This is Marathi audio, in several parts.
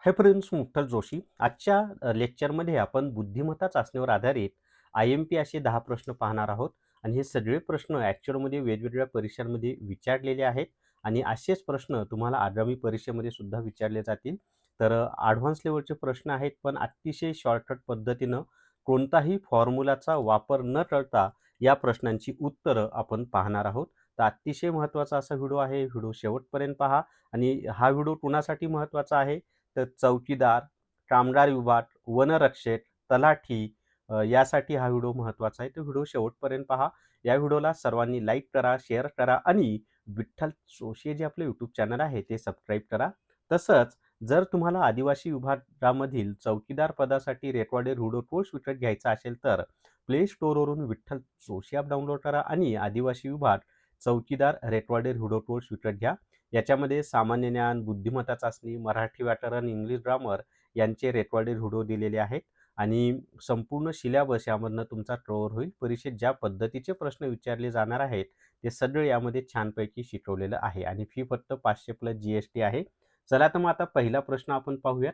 हे फ्रेंड्स मुक्तल जोशी. आजच्या लेक्चरमध्ये आपण बुद्धिमत्ता चाचणीवर आधारित IMP असे 10 प्रश्न पाहणार आहोत आणि हे सगळे प्रश्न ॲक्चुअलमध्ये वेगवेगळ्या परीक्षांमध्ये विचारलेले आहेत आणि असेच प्रश्न तुम्हाला आगामी परीक्षेमध्ये सुद्धा विचारले जातील. तर ॲडव्हान्स लेव्हलचे प्रश्न आहेत, पण अतिशय शॉर्टकट पद्धतीनं कोणताही फॉर्म्युलाचा वापर न करता या प्रश्नांची उत्तरं आपण पाहणार आहोत. तर अतिशय महत्त्वाचा असा व्हिडिओ आहे. व्हिडिओ शेवटपर्यंत पहा आणि हा व्हिडिओ कुणासाठी महत्त्वाचा आहे? तर चौकीदार, कामगार विभाग, वनरक्षक, तलाठी यासाठी हा व्हिडिओ महत्त्वाचा आहे. तर व्हिडिओ शेवटपर्यंत पहा. या व्हिडिओला सर्वांनी लाईक करा, शेअर करा आणि विठ्ठल जोशी जे आपले यूट्यूब चॅनल आहे ते सबस्क्राईब करा. तसंच जर तुम्हाला आदिवासी विभागामधील चौकीदार पदासाठी रेकॉर्डेड व्हिडिओ कोर्स विकत घ्यायचा असेल तर प्ले स्टोअरवरून विठ्ठल जोशी ॲप डाउनलोड करा आणि आदिवासी विभाग चौकीदार रेकॉर्डेड व्हिडिओ कोर्स विकत घ्या. याच्यामध्ये सामान्य ज्ञान, बुद्धिमत्ता चाचणी, मराठी व्याकरण, इंग्लिश ग्रामर यांचे रेकॉर्डेड व्हिडिओ दिलेले आहेत आणि संपूर्ण सिलेबस यामधनं तुमचा कव्हर होईल. परीक्षेत ज्या पद्धतीचे प्रश्न विचारले जाणार आहेत ते सगळे यामध्ये छानपैकी शिकवलेलं आहे आणि फी फक्त 500 प्लस GST आहे. चला तर मग आता पहिला प्रश्न आपण पाहूयात.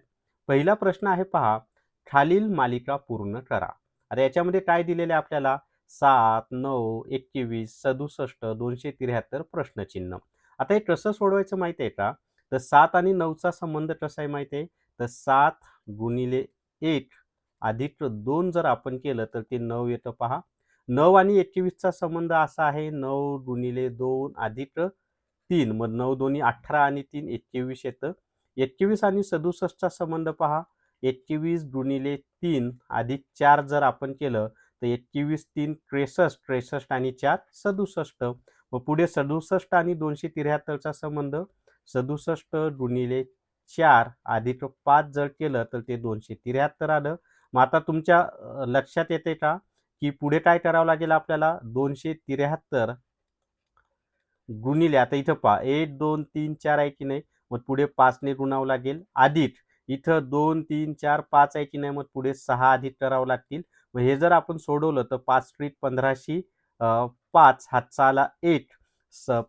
पहिला प्रश्न आहे पहा, खालील मालिका पूर्ण करा. आता याच्यामध्ये काय दिलेलं आहे आपल्याला? 7, 9, 21, 67, 273 प्रश्नचिन्ह. आता हे कसं सोडवायचं माहिती आहे का? तर 7 आणि 9चा संबंध कसा आहे माहिती आहे? तर 7 गुणिले 1 अधिक 2 जर आपण केलं तर ते 9 येतं पहा. 9 आणि 21चा संबंध असा आहे 9 गुणिले 2 अधिक 3. मग 9 दोन्ही 18 आणि 3 21 येतं. 21 आणि 67चा संबंध पहा. 21 गुणिले 3 अधिक 4 जर आपण केलं तर 21 3 63, 63 आणि 4 67. मग पुढे 67 आणि 273चा संबंध 67 गुणिले 4 अधिक 5 जर केलं तर ते 273 आलं. मग आता तुमच्या लक्षात येते का की पुढे काय करावं लागेल आपल्याला? 273 गुणिले आता इथं पहा 1 2 3 4 आहे की नाही, मग पुढे 5 ने गुणावं लागेल अधिक इथं 2 3 4 5 आहे की नाही, मग पुढे 6 अधिक करावं लागतील. मग हे जर आपण सोडवलं तर 5 त्रिक 15शी 5 हातचा आला 1,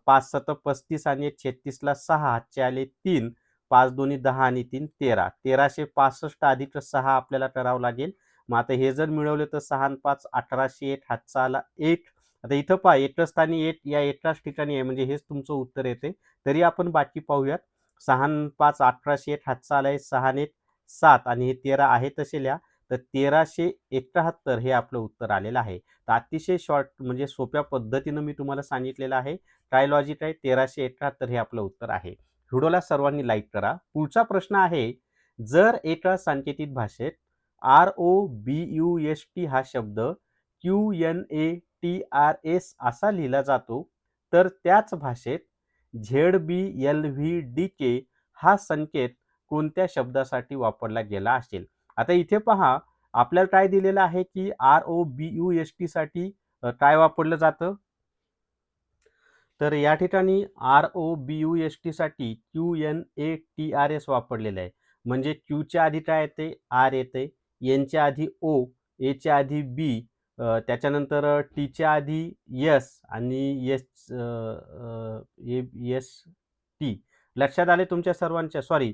5 सत 35 आणि 1 36ला 6 हातचे आले 3, 5 दोन्ही 10 आणि 3 13, 1365 अधिक 6 आपल्याला करावं लागेल. मग आता हे जर मिळवले तर 6 आणि 5 1801 हातचा आला 1. आता इथं पहा एकच स्थानी 1 या एकाच ठिकाणी आहे म्हणजे हेच तुमचं उत्तर येते. तरी आपण बाकी पाहूयात. 6 आणि 5 1801 हातचा आलाय 6 आणि 1 7 आणि हे 13 आहे तसे लिहा. तर 1371 हे आपलं उत्तर आलेलं आहे. तर अतिशय शॉर्ट म्हणजे सोप्या पद्धतीनं मी तुम्हाला सांगितलेलं आहे. काय लॉजिक आहे? 1371 हे आपलं उत्तर आहे. व्हिडिओला सर्वांनी लाईक करा. पुढचा प्रश्न आहे, जर एका सांकेतिक भाषेत ROBUST हा शब्द QNATRS असा लिहिला जातो तर त्याच भाषेत ZBLVDK हा संकेत कोणत्या शब्दासाठी वापरला गेला असेल? आता इथे पहा आपल्याला काय दिलेलं आहे की ROBUST साठी काय वापरलं जातं? तर या ठिकाणी ROBUST साठी QNATRS वापरलेलं आहे. म्हणजे Qच्या आधी काय येते? R येते, Nच्या आधी O, Aच्या आधी B, त्याच्यानंतर Tच्या आधी S आणि ST. लक्षात आले तुमच्या सर्वांच्या? सॉरी,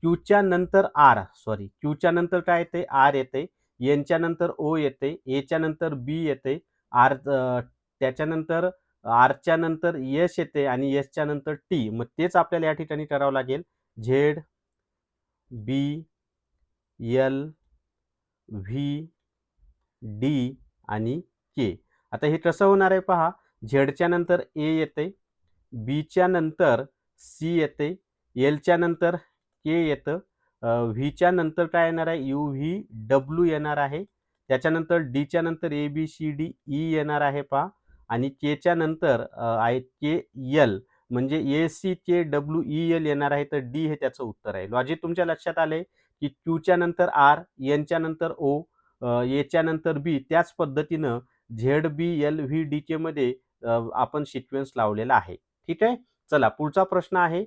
Qच्या नंतर R, सॉरी Qच्या नंतर काय येते? R येते, Nच्या नंतर O येते, Aच्या नंतर B येते, R त्याच्यानंतर आरच्या नंतर यश येते आणि यशच्या नंतर टी. मग तेच आपल्याला या ठिकाणी करावं लागेल. झेड बी एल व्ही डी आणि के. आता हे कसं होणार आहे पहा. झेडच्या नंतर ए येते, बीच्या नंतर सी येते, एलच्या नंतर के येतं, व्हीच्या नंतर काय येणार आहे? यू व्ही डब्ल्यू येणार आहे. त्याच्यानंतर डीच्या नंतर A B C D E येणार आहे पहा आणि केच्या नंतर आहे के एल म्हणजे ACKWEL येणार आहे. तर डी हे त्याचं उत्तर आहे. लॉजिक तुमच्या लक्षात आले की क्यूच्या नंतर आर, एनच्या नंतर ओ, एच्या नंतर बी. त्याच पद्धतीनं ZBLVDK मध्ये आपण सिक्वेन्स लावलेला आहे. ठीक आहे. चला पुढचा प्रश्न आहे,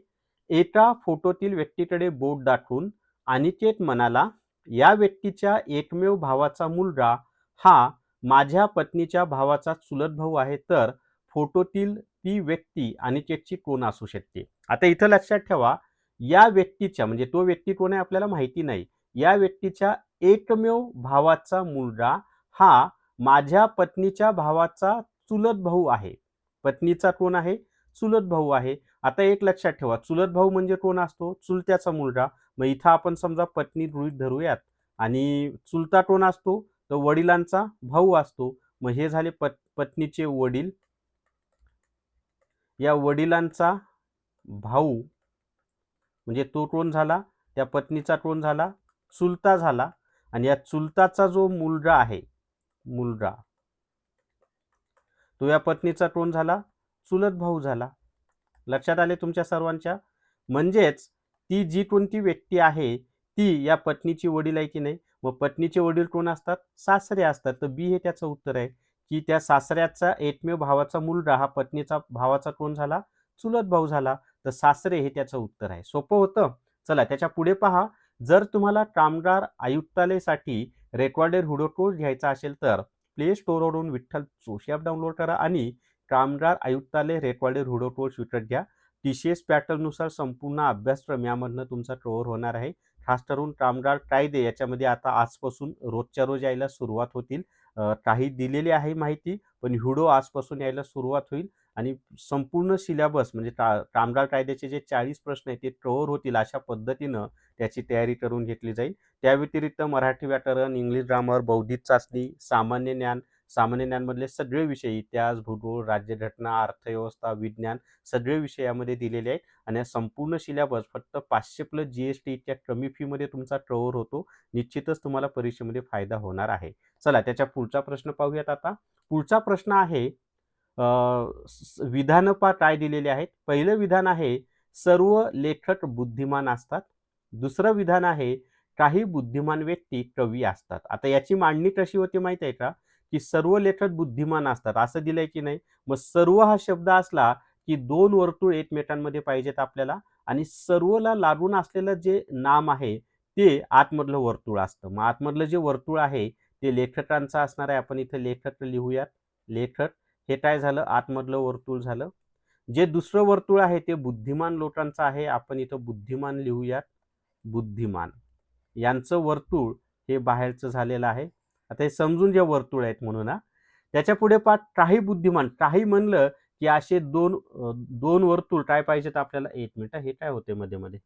एका फोटोतील व्यक्तीकडे बोट दाखवून अनिकेत म्हणाला, या व्यक्तीच्या एकमेव भावाचा मुलगा हा माझ्या पत्नीच्या भावाचा चुलत भाऊ आहे, तर फोटोतील ती व्यक्ती अनिकेतची कोण असू शकते? आता इथं लक्षात ठेवा, या व्यक्तीच्या म्हणजे तो व्यक्ती कोण आहे आपल्याला माहिती नाही. या व्यक्तीच्या एकमेव भावाचा मुलगा हा माझ्या पत्नीच्या भावाचा चुलत भाऊ आहे. पत्नीचा कोण आहे? चुलत भाऊ आहे. आता एक लक्षात ठेवा, चुलत भाऊ म्हणजे कोण असतो? चुलत्याचा मुलगा. मग इथं आपण समजा पत्नी गृहीत धरूयात आणि चुलता कोण असतो? तर वडिलांचा भाऊ असतो. मग हे झाले पत्नीचे वडील. या वडिलांचा भाऊ म्हणजे तो कोण झाला? त्या पत्नीचा कोण झाला? चुलता झाला. आणि या चुलताचा जो मुलगा आहे, मुलगा, तो या पत्नीचा कोण झाला? चुलत भाऊ झाला. लक्षात आले तुमच्या सर्वांच्या? म्हणजेच ती जी कोणती व्यक्ती आहे ती या पत्नीची वडील आहे की नाही? मग पत्नीचे वडील कोण असतात? सासरे असतात. तर बी हे त्याचं उत्तर आहे, की त्या सासऱ्याचा एकमेव भावाचा मुलगा हा पत्नीचा भावाचा कोण झाला? चुलत भाऊ झाला. तर सासरे हे त्याचं उत्तर आहे. सोपं होतं. चला त्याच्या पुढे पहा. जर तुम्हाला कामगार आयुक्तालयासाठी रेकॉर्डेड व्हिडिओ कोर्स घ्यायचा असेल तर प्ले स्टोअरवरून विठ्ठल जोशी ॲप डाउनलोड करा आणि कामगार आयुक्तालय रेकॉर्डेड व्हिडिओ कोर्स विकत घ्या. TCS पॅटर्ननुसार संपूर्ण अभ्यासक्रम यामधनं तुमचा कव्हर होणार आहे. खास करून कामगार कायदे याच्यामध्ये आता आजपासून रोजच्या रोज यायला सुरुवात होतील. काही दिलेली आहे माहिती, पण व्हिडिओ आजपासून यायला सुरुवात होईल आणि संपूर्ण सिलेबस म्हणजे कामगार कायद्याचे जे 40 प्रश्न आहेत ते कव्हर होतील अशा पद्धतीनं त्याची तयारी करून घेतली जाईल. त्या व्यतिरिक्त मराठी व्याकरण, इंग्लिश ग्रामर, बौद्धिक चाचणी, सामान्य ज्ञानमधले सगळे विषय इतिहास, भूगोल, राज्यघटना, अर्थव्यवस्था, विज्ञान सगळे विषय यामध्ये दिलेले आहेत आणि हा संपूर्ण सिलेबस फक्त 500 प्लस GST इतक्या कमी फीमध्ये तुमचा कव्हर होतो. निश्चितच तुम्हाला परीक्षेमध्ये फायदा होणार आहे. चला त्याच्या पुढचा प्रश्न पाहूयात आता. पुढचा प्रश्न आहे विधान पहा काय दिलेले आहेत. पहिलं विधान आहे सर्व लेखक बुद्धिमान असतात. दुसरं विधान आहे काही बुद्धिमान व्यक्ती कवी असतात. आता याची मांडणी कशी होती माहित आहे का? की सर्व लेखक बुद्धिमान असतात असं दिलंय की नाही? मग सर्व हा शब्द असला की दोन वर्तुळ एकमेकांमध्ये पाहिजेत आपल्याला आणि सर्वला लागून असलेलं जे नाम आहे ते आतमधलं वर्तुळ असतं. मग आतमधलं जे वर्तुळ आहे ते लेखकांचं असणार आहे. आपण इथे लेखक लिहूयात. लेखक हे काय झालं? आतमधलं वर्तुळ झालं. जे दुसरं वर्तुळ आहे ते बुद्धिमान लोकांचं आहे. आपण इथं बुद्धिमान लिहूयात. बुद्धिमान यांचं वर्तुळ हे बाहेरचं झालेलं आहे. आता हे समजून घ्या वर्तुळ आहेत म्हणून हा. त्याच्या पुढे पहा काही बुद्धिमान. काही म्हणलं की असे दोन वर्तुळ काय पाहिजेत आपल्याला? एक मिनिट हे काय होते मध्ये मध्ये?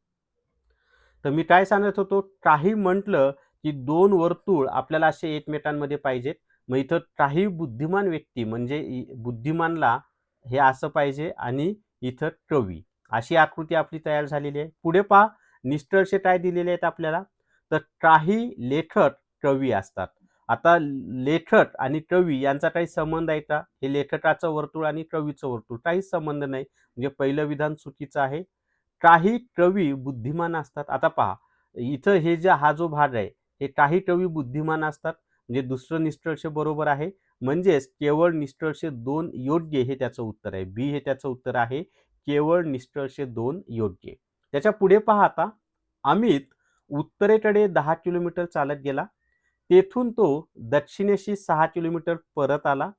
तर मी काय सांगत होतो? काही म्हटलं की दोन वर्तुळ आपल्याला असे एकमेकांमध्ये पाहिजेत. मग इथं काही बुद्धिमान व्यक्ती म्हणजे बुद्धिमानला हे असं पाहिजे आणि इथं कवी अशी आकृती आपली तयार झालेली आहे. पुढे पहा निष्कर्ष काय दिलेले आहेत आपल्याला? तर काही लेखक कवी असतात. आता लेखक आणि कवी यांचा काही संबंध आहे का? हे लेखकाचं वर्तुळ आणि कवीचं वर्तुळ काहीच संबंध नाही. म्हणजे पहिलं विधान चुकीचं आहे. काही कवी बुद्धिमान असतात. आता पहा इथं हे जे हा जो भाग आहे हे काही कवी बुद्धिमान असतात म्हणजे दुसरं निष्कर्ष बरोबर आहे. म्हणजेच केवळ निष्कर्ष 2 योग्य हे त्याचं उत्तर आहे. बी हे त्याचं उत्तर आहे. केवळ निष्कर्ष 2 योग्य. त्याच्या पुढे पहा आता अमित उत्तरेकडे 10 किलोमीटर चालत गेला. तेथून तो दक्षिणेशी 6 किलोमीटर परत आला.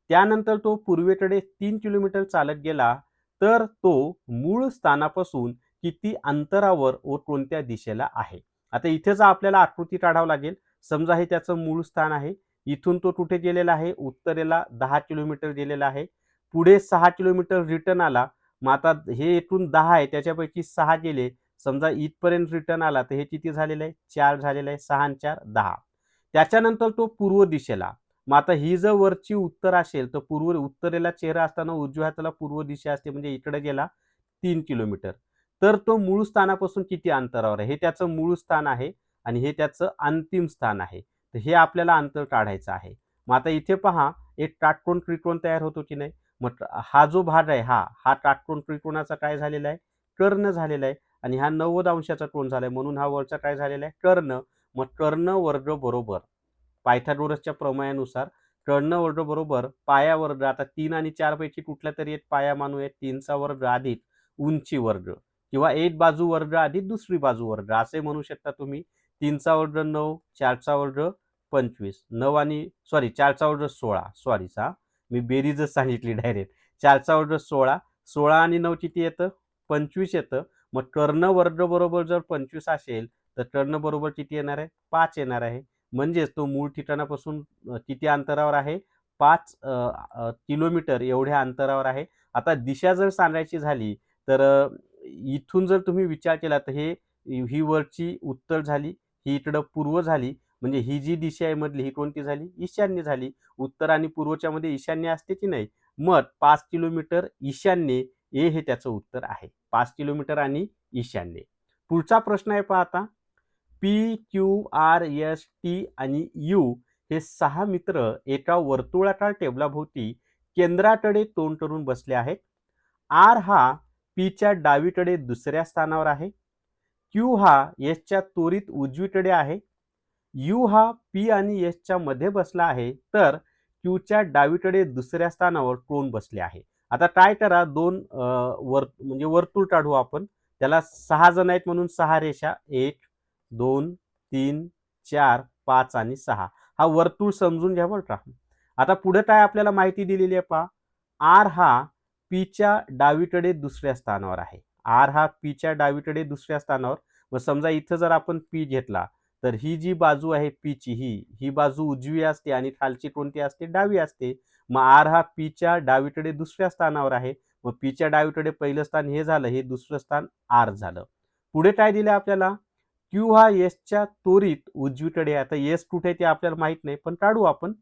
त्यानंतर तो पूर्वेकडे 3 किलोमीटर चालत गेला. तर तो मूळ स्थानापासून किती अंतरावर व कोणत्या दिशेला आहे? आता इथेच आपल्याला आकृती काढावं लागेल. समजा हे त्याचं मूळ स्थान आहे. इथून तो कुठे गेलेला आहे? उत्तरेला 10 किलोमीटर गेलेला आहे. पुढे 6 किलोमीटर रिटर्न आला. मग आता हे इथून 10 आहे त्याच्यापैकी 6 गेले. समजा इथपर्यंत रिटर्न आला तर हे किती झालेलं आहे? 4 झालेलं आहे. 6 आणि 4 10. त्याच्यानंतर तो पूर्व दिशेला. मग आता ही जर वरची उत्तर असेल तर उत्तरेला चेहरा असताना उजव्या हाताला पूर्व दिशा असते म्हणजे इकडे गेला 3 किलोमीटर. तर तो मूळ स्थानापासून किती अंतरावर आहे? हे त्याचं मूळ स्थान आहे आणि हे त्याचं अंतिम स्थान आहे. तर हे आपल्याला अंतर काढायचं आहे. मग आता इथे पहा एक काटकोन त्रिकोण तयार होतो की नाही? मग हा जो भाग आहे हा काटकोन त्रिकोणाचा काय झालेला आहे? कर्ण झालेला आहे आणि हा 90 अंशाचा कोन झालाय म्हणून हा वरचा काय झालेला आहे? कर्ण. मग कर्ण वर्ग बरोबर पायथागोरसच्या प्रमेयानुसार कर्ण वर्ग बरोबर पाया वर्ग. आता 3 आणि 4 पैकी कुठला तरी एक पाया मानूया. 3चा वर्ग अधिक उंची वर्ग किंवा एक बाजू वर्ग अधिक दुसरी बाजू वर्ग असे म्हणू शकता तुम्ही. 3चा वर्ग 9, 4चा वर्ग 25, 9 आणि 4चा वर्ग 16. मी बेरीजच सांगितली डायरेक्ट. 4चा वर्ग 16, 16 आणि 9 किती येतं? 25 येतं. मग कर्ण वर्ग बरोबर जर 25 असेल तर कर्ण बरोबर किती येणार आहे? 5 येणार आहे. म्हणजेच तो मूळ ठिकाणापासून किती अंतरावर आहे? 5 किलोमीटर एवढ्या अंतरावर आहे. आता दिशा जर सांगायची झाली तर इथून जर तुम्ही विचार केला तर ही वरची उत्तर झाली, ही इकडं पूर्व झाली. म्हणजे ही जी दिशा आहे मधली ही कोणती झाली? ईशान्य झाली. उत्तर आणि पूर्वच्या मध्ये ईशान्य असते की नाही? मग 5 किलोमीटर ईशान्य हे त्याचं उत्तर आहे. 5 किलोमीटर आणि ईशान्य. पुढचा प्रश्न आहे पहा आता. P, Q, R, S, T आणि यू हे 6 मित्र एका वर्तुळाकार टेबलाभोवती केंद्राकडे तोंड करून बसले आहेत. आर हा पीच्या डावीकडे दुसऱ्या स्थानावर आहे. क्यू हा एसच्या त्वरित उजवीकडे आहे. यू हा पी आणि एसच्या मध्ये बसला आहे. तर क्यूच्या डावीकडे दुसऱ्या स्थानावर कोण बसले आहे? आता काय करा, दोन म्हणजे वर्तुळ काढू आपण. त्याला 6 जण आहेत म्हणून 6 रेषा 1, 2, 3, 4, 5 आणि 6 हा वर्तुळ समजून घ्या बरं का. आता पुढे काय आपल्याला माहिती दिलेली आहे पहा. आर हा पीच्या डावीकडे दुसऱ्या स्थानावर आहे. आर हा पीच्या डावीकडे दुसऱ्या स्थानावर. मग समजा इथं जर आपण पी घेतला तर ही जी बाजू आहे पीची ही बाजू उजवी असते आणि खालची कोणती असते? डावी असते. मग आर हा पीच्या डावीकडे दुसऱ्या स्थानावर आहे. मग पीच्या डावीकडे पहिलं स्थान हे झालं, हे दुसरं स्थान आर झालं. पुढे काय दिलं आपल्याला? क्यू हा एसच्या त्वरित उजवीकडे आहे. आता एस कुठे आहे ते आपल्याला माहित नाही, पण काढू आपण.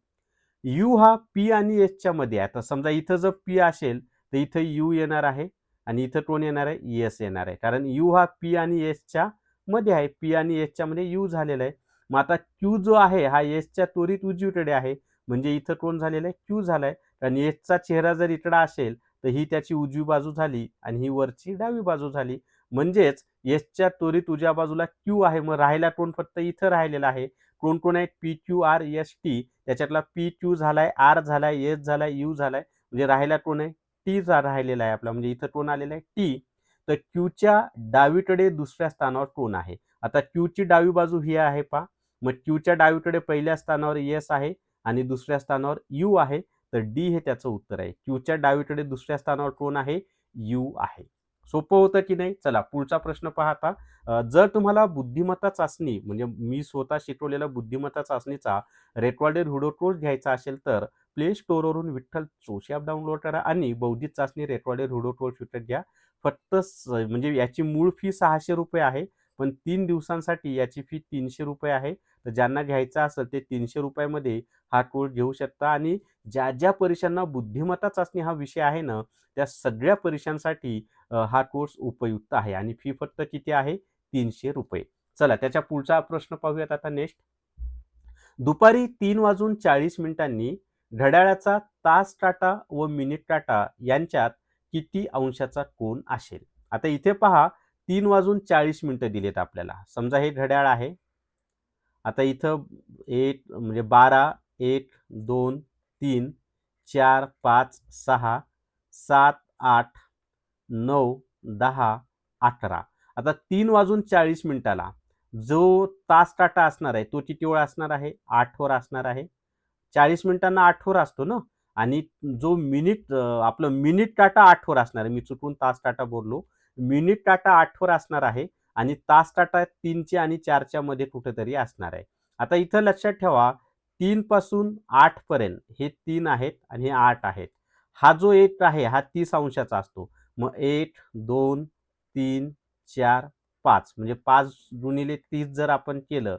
यू हा पी आणि एसच्या मध्ये आहे. आता समजा इथं जर पी असेल तर इथं यू येणार आहे आणि इथं कोण येणार आहे? एस येणार आहे. कारण यू हा पी आणि एसच्या मध्ये आहे. पी आणि एसच्या मध्ये यू झालेला आहे. मग आता क्यू जो आहे हा एसच्या त्वरित उजवीकडे आहे. म्हणजे इथं कोण झालेलं आहे? क्यू झालाय. आणि एसचा चेहरा जर इकडं असेल तर ही त्याची उजवी बाजू झाली आणि ही वरची डावी बाजू झाली. म्हणजेच एसच्या त्वरित उजव्या बाजूला क्यू आहे. मग राहायला कोण फक्त इथं राहिलेला आहे. कोण कोण आहेत? P, Q, R, S, T. त्याच्यातला पी, क्यू झालाय, आर झालाय, एस झालाय, यू झालाय. म्हणजे राहायला कोण आहे? टी राहिलेला आहे आपला. म्हणजे इथं कोण आलेला आहे? टी. तर क्यूच्या डावीकडे दुसऱ्या स्थानावर कोण आहे? आता क्यूची डावी बाजू ही आहे पहा. मग क्यूच्या डावीकडे पहिल्या स्थानावर एस आहे आणि दुसऱ्या स्थानावर यू आहे. तर डी हे त्याचं उत्तर आहे. क्यूच्या डावीकडे दुसऱ्या स्थानावर कोण आहे? यू आहे. सोपं होतं की नाही? चला पुढचा प्रश्न पहा आता. जर तुम्हाला बुद्धिमत्ता चाचणी म्हणजे मी स्वतः शिकवलेला बुद्धिमत्ता चाचणीचा रेकॉर्डेड व्हिडिओ कोर्स घ्यायचा असेल तर प्ले स्टोअरवरून विठ्ठल जोशी ॲप डाउनलोड करा आणि बौद्धिक चाचणी रेकॉर्डेड व्हिडिओ कोर्स विकत घ्या. फक्त म्हणजे याची मूळ फी 600 रुपये आहे. पण 3 दिवसांसाठी याची फी 300 रुपये आहे. तर ज्यांना घ्यायचं असेल ते 300 रुपयामध्ये हा कोर्स घेऊ शकता. आणि ज्या ज्या परीक्षांना बुद्धिमत्ता चाचणी हा विषय आहे ना, त्या सगळ्या परीक्षांसाठी हा कोर्स उपयुक्त आहे आणि फी फक्त किती आहे? 300 रुपये. चला त्याच्या पुढचा प्रश्न पाहूयात आता नेक्स्ट. दुपारी 3:40 घड्याळाचा तास काटा व मिनिट काटा यांच्यात किती अंशाचा कोन असेल? आता इथे पहा 3:40 दिलेत आपल्याला. समजा हे घड्याळ आहे. आता इथं 1 म्हणजे 12, 1, 2, 3, 4, 5, 6, 7, 8, 9, 10, 11. आता 3:40 जो तास काटा असणार आहे तो किती वेळ असणार आहे? 8 वर असणार आहे. 40 मिनिटांना 8 वर असतो ना. आणि जो मिनिट आपलं मिनिट काटा 8 वर असणार आहे. मी चुकून तास काटा बोललो. मिनिट काटा 8 वर असणार आहे आणि तास काटा 3च्या आणि 4च्या मध्ये कुठेतरी असणार आहे. आता इथं लक्षात ठेवा 3 पासून 8 पर्यंत हे 3 आहेत आणि हे 8 आहेत. हा जो 1 आहे हा 30 अंशाचा असतो. मग 1, 2, 3, 4, 5 म्हणजे 5 गुणिले 30 जर आपण केलं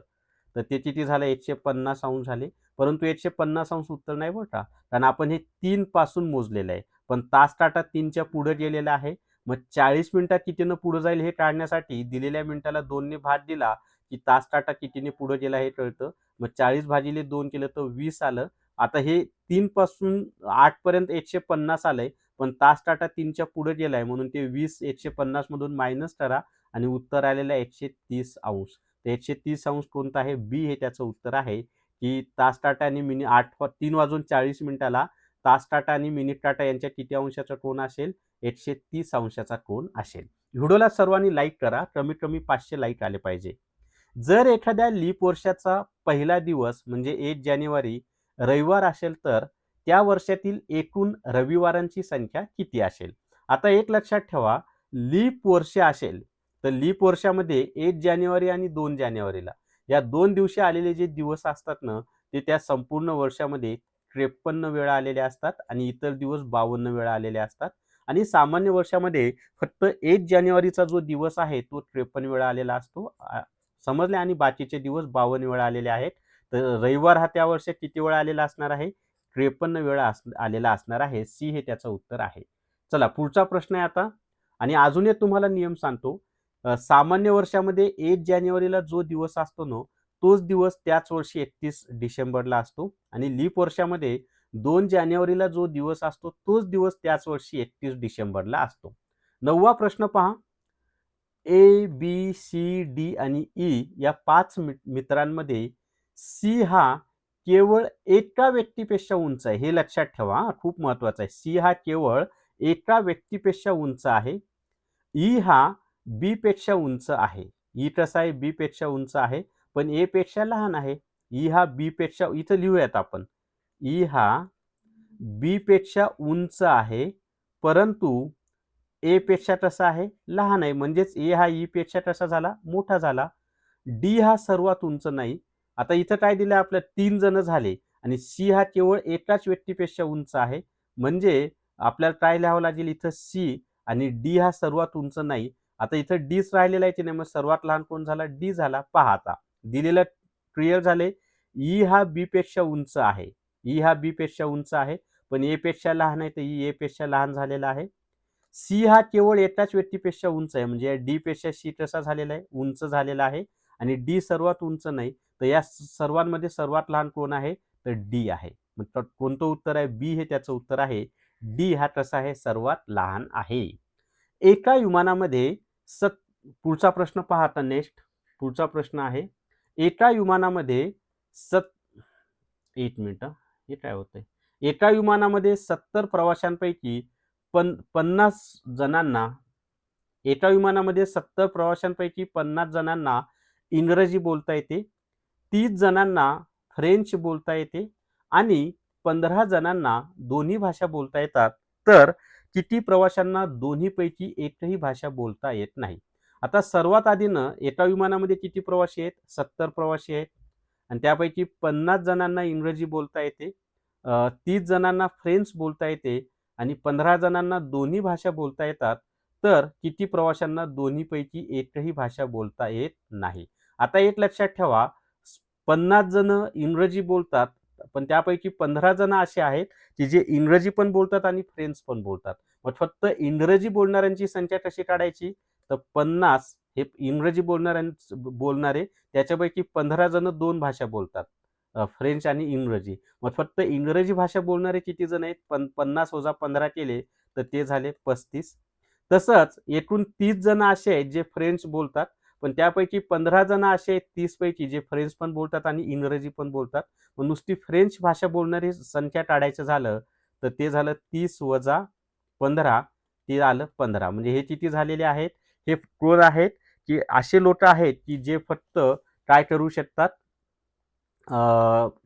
तर ते किती झालं? 150 अंश झाले. परंतु 150 अंश उत्तर नाही बरं का. कारण आपण हे 3 पासून मोजलेलं आहे. पण तास काटा 3च्या पुढे गेलेला आहे. मग 40 मिनिटात कितीनं पुढे जाईल हे काढण्यासाठी दिलेल्या मिनिटाला 2 ने भाग दिला की तास काटा कितीने पुढे गेला हे कळतं. मग 40 भागिले 2 केलं तर 20 आलं. आता हे 3 पासून 8 पर्यंत 150 आलंय. पण तास काटा 3च्या पुढे गेलाय म्हणून ते 20 150 मधून मायनस करा आणि उत्तर आलेलं आहे 130 अंश. तर 130 अंश कोणतं आहे? बी हे त्याचं उत्तर आहे. की तास काटा आणि 3:40 तास काटा आणि मिनिट काटा यांच्या किती अंशाचा कोन असेल? 130 अंशाचा कोन असेल. व्हिडिओला सर्वांनी लाईक करा. कमीत कमी 500 लाईक आले पाहिजे. जर एखाद्या लीप वर्षाचा पहिला दिवस म्हणजे 1 जानेवारी रविवार असेल तर त्या वर्षातील एकूण रविवारांची संख्या किती असेल? आता एक लक्षात ठेवा, लीप वर्ष असेल तर लीप वर्षामध्ये 1 जानेवारी आणि 2 जानेवारीला या 2 दिवशी आलेले जे दिवस असतात ना, ते त्या संपूर्ण वर्षामध्ये 53 वेळा आलेले असतात आणि इतर दिवस 52 वेळा आलेले असतात. आणि सामान्य वर्षामध्ये फक्त 1 जानेवारीचा जो दिवस आहे तो 53 वेळा आलेला असतो. समजले? आणि बाकीचे दिवस 52 वेळा आलेले आहेत. तर रविवार हा त्या वर्षात किती वेळा आलेला असणार आहे? 53 वेळा आलेला असणार आहे. सी हे त्याचं उत्तर आहे. चला पुढचा प्रश्न आहे आता. आणि अजून एक तुम्हाला नियम सांगतो. सामान्य वर्षामध्ये 1 जानेवारीला जो दिवस असतो ना, तोच दिवस त्याच वर्षी 31 डिसेंबरला असतो आणि लीप वर्षामध्ये 2 जानेवारीला जो दिवस असतो, तोच दिवस त्याच वर्षी 31 डिसेंबरला असतो. 9वा प्रश्न पहा. ए, बी, सी, डी आणि ई या 5 मित्रांमध्ये सी हा केवळ एका व्यक्तीपेक्षा उंच आहे. हे लक्षात ठेवा हां, खूप महत्त्वाचं आहे. सी हा केवळ एका व्यक्तीपेक्षा उंच आहे. ई हा बी पेक्षा उंच आहे. ई कसा आहे? बी पेक्षा उंच आहे, पण ए पेक्षा लहान आहे. ई हा बी पेक्षा इथं लिहूयात आपण. ई हा बी पेक्षा उंच आहे, परंतु ए पेक्षा कसा आहे? लहान आहे. म्हणजेच ए हा ई पेक्षा कसा झाला? मोठा झाला. डी हा सर्वात उंच नाही. आता इथं काय दिलं आपल्याला? 3 जण झाले आणि सी हा केवळ एकाच व्यक्तीपेक्षा उंच आहे. म्हणजे आपल्याला काय लिहावं लागेल इथं? सी आणि डी हा सर्वात उंच नाही. आता इथं डीच राहिलेला आहे की नाही? मग सर्वात लहान कोण झाला? डी झाला. पहा आता. दिलेलं क्लिअर झाले. ई हा बी पेक्षा उंच आहे. ई हा बी पेक्षा उंच आहे, पण ए पेक्षा लहान आहे, तर ई ए पेक्षा लहान झालेला आहे. सी हा केवळ एकाच व्यक्तीपेक्षा उंच आहे. म्हणजे डी पेक्षा सी कसा झालेला आहे? उंच झालेला आहे आणि डी सर्वात उंच नाही. तर या सर्वांमध्ये सर्वात लहान कोण आहे? तर डी आहे. मग कोणतं उत्तर आहे? बी हे त्याचं उत्तर आहे. डी हा कसा आहे? सर्वात लहान आहे. एका विमानामध्ये पुढचा प्रश्न पहा आता नेक्स्ट. पुढचा प्रश्न आहे. एका विमानामध्ये सत 1 मिनिट हे काय होतंय? एका विमानामध्ये 70 प्रवाशांपैकी 50 जणांना एका विमानामध्ये 70 प्रवाशांपैकी 50 जणांना इंग्रजी बोलता येते, 30 जणांना फ्रेंच बोलता येते आणि 15 जणांना दोन्ही भाषा बोलता येतात. तर किती प्रवाशांना दोन्हीपैकी एकही भाषा बोलता येत नाही? आता सर्वात आधी एका विमानामध्ये किती प्रवासी आहेत? 70 प्रवासी आहेत आणि त्यापैकी 50 जणांना इंग्रजी बोलता येते, 30 जणांना फ्रेंच बोलता येते आणि 15 जणांना दोन्ही भाषा बोलता येतात. तर किती प्रवाशांना दोन्हीपैकी एकही भाषा बोलता येत नाही? आता एक लक्षात ठेवा, 50 जण इंग्रजी बोलतात, पण त्यापैकी 15 जण असे आहेत, की जे इंग्रजी पण बोलतात आणि फ्रेंच पण बोलतात. मग फक्त इंग्रजी बोलणाऱ्यांची संख्या कशी काढायची? तर 50 हे इंग्रजी बोलणारे त्याच्यापैकी 15 जण 2 भाषा बोलतात. फ्रेंच आणि इंग्रजी. मग फक्त इंग्रजी भाषा बोलणारे किती जण आहेत? 50 वजा 15 केले तर ते झाले 35. तसंच एकूण 30 जण असे आहेत जे फ्रेंच बोलतात. पण त्यापैकी 15 जण असे आहेत 30 पैकी जे फ्रेंच पण बोलतात आणि इंग्रजी पण बोलतात. मग नुसती फ्रेंच भाषा बोलणारी संख्या काढायचं झालं, तर ते झालं 30 वजा 15 ते आलं 15. म्हणजे हे किती झालेले आहेत? हे कोण आहेत? की असे लोकं आहेत की जे फक्त काय करू शकतात?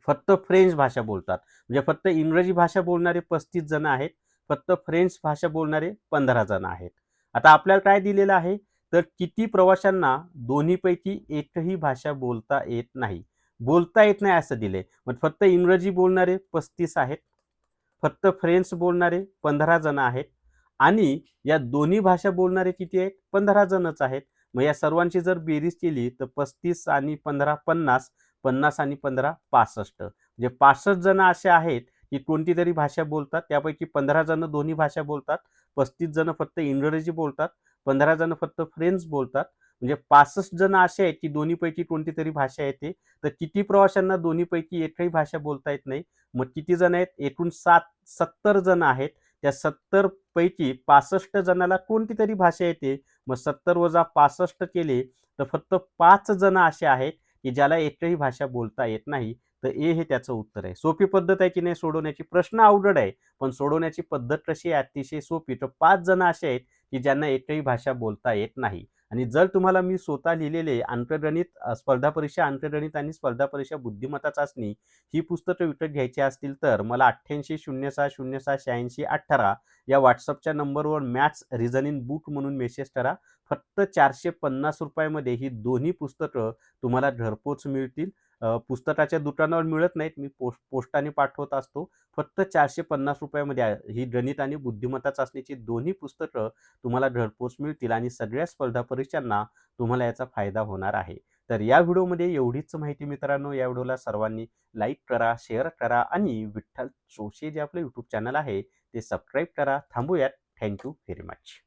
फक्त फ्रेंच भाषा बोलतात. म्हणजे फक्त इंग्रजी भाषा बोलणारे 35 जण आहेत. फक्त फ्रेंच भाषा बोलणारे 15 जण आहेत. आता आपल्याला काय दिलेलं आहे? तर किती प्रवाशांना दोन्हीपैकी एकही भाषा बोलता येत नाही. बोलता येत नाही असं दिलंय. मग फक्त इंग्रजी बोलणारे 35 आहेत. फक्त फ्रेंच बोलणारे 15 जण आहेत आणि या दोन्ही भाषा बोलणारे किती आहेत? 15 जणच आहेत. मग या सर्वांची जर बेरीज केली तर 35 आणि 15 50, 50 आणि 15 65. म्हणजे 65 जण असे आहेत, की कोणती तरी भाषा बोलतात. त्यापैकी 15 जण दोन्ही भाषा बोलतात. 35 जण फक्त इंग्रजी बोलतात. 15 जण फक्त फ्रेंच बोलतात. म्हणजे 65 जण असे आहेत, की दोन्हीपैकी कोणती तरी भाषा येते. तर किती प्रवाशांना दोन्हीपैकी एकही भाषा बोलता येत नाही? मग किती जण आहेत? एकूण 70 जण आहेत. त्या 70 पैकी 65 जणाला कोणती तरी भाषा येते. मग 70 वजा 65 केले तर फक्त 5 जण असे आहेत, की ज्याला एकही भाषा बोलता येत नाही. तर ए हे त्याचं उत्तर आहे. सोपी पद्धत आहे की नाही सोडवण्याची? प्रश्न अवघड आहे, पण सोडवण्याची पद्धत कशी आहे? अतिशय सोपी. तर 5 जण असे आहेत, की ज्यांना एकही भाषा बोलता येत नाही. आणि जर तुम्हाला मी स्वतः लिहिलेले अंकगणित स्पर्धा परीक्षा अंकगणित आणि स्पर्धा परीक्षा बुद्धिमत्ता चाचणी ही पुस्तकं विकत घ्यायची असतील तर मला 8806068618 या WhatsAppच्या नंबरवर मॅथ्स रिझनिंग बुक म्हणून मेसेज करा. फक्त ₹450 ही दोन्ही पुस्तकं तुम्हाला घरपोच मिळतील. पुस्तकाच्या दुकानावर मिळत नाहीत. मी पोस्टाने पाठवत असतो. फक्त ₹450 ही गणित आणि बुद्धिमत्ता चाचणीची दोन्ही पुस्तकं तुम्हाला घरपोच मिळतील आणि सगळ्या स्पर्धा परीक्षांना तुम्हाला याचा फायदा होणार आहे. तर या व्हिडिओमध्ये एवढीच माहिती मित्रांनो. या व्हिडिओला सर्वांनी लाईक करा, शेअर करा आणि विठ्ठल जोशी जे आपलं यूट्यूब चॅनल आहे ते सबस्क्राईब करा. थांबूयात. Thank you very much.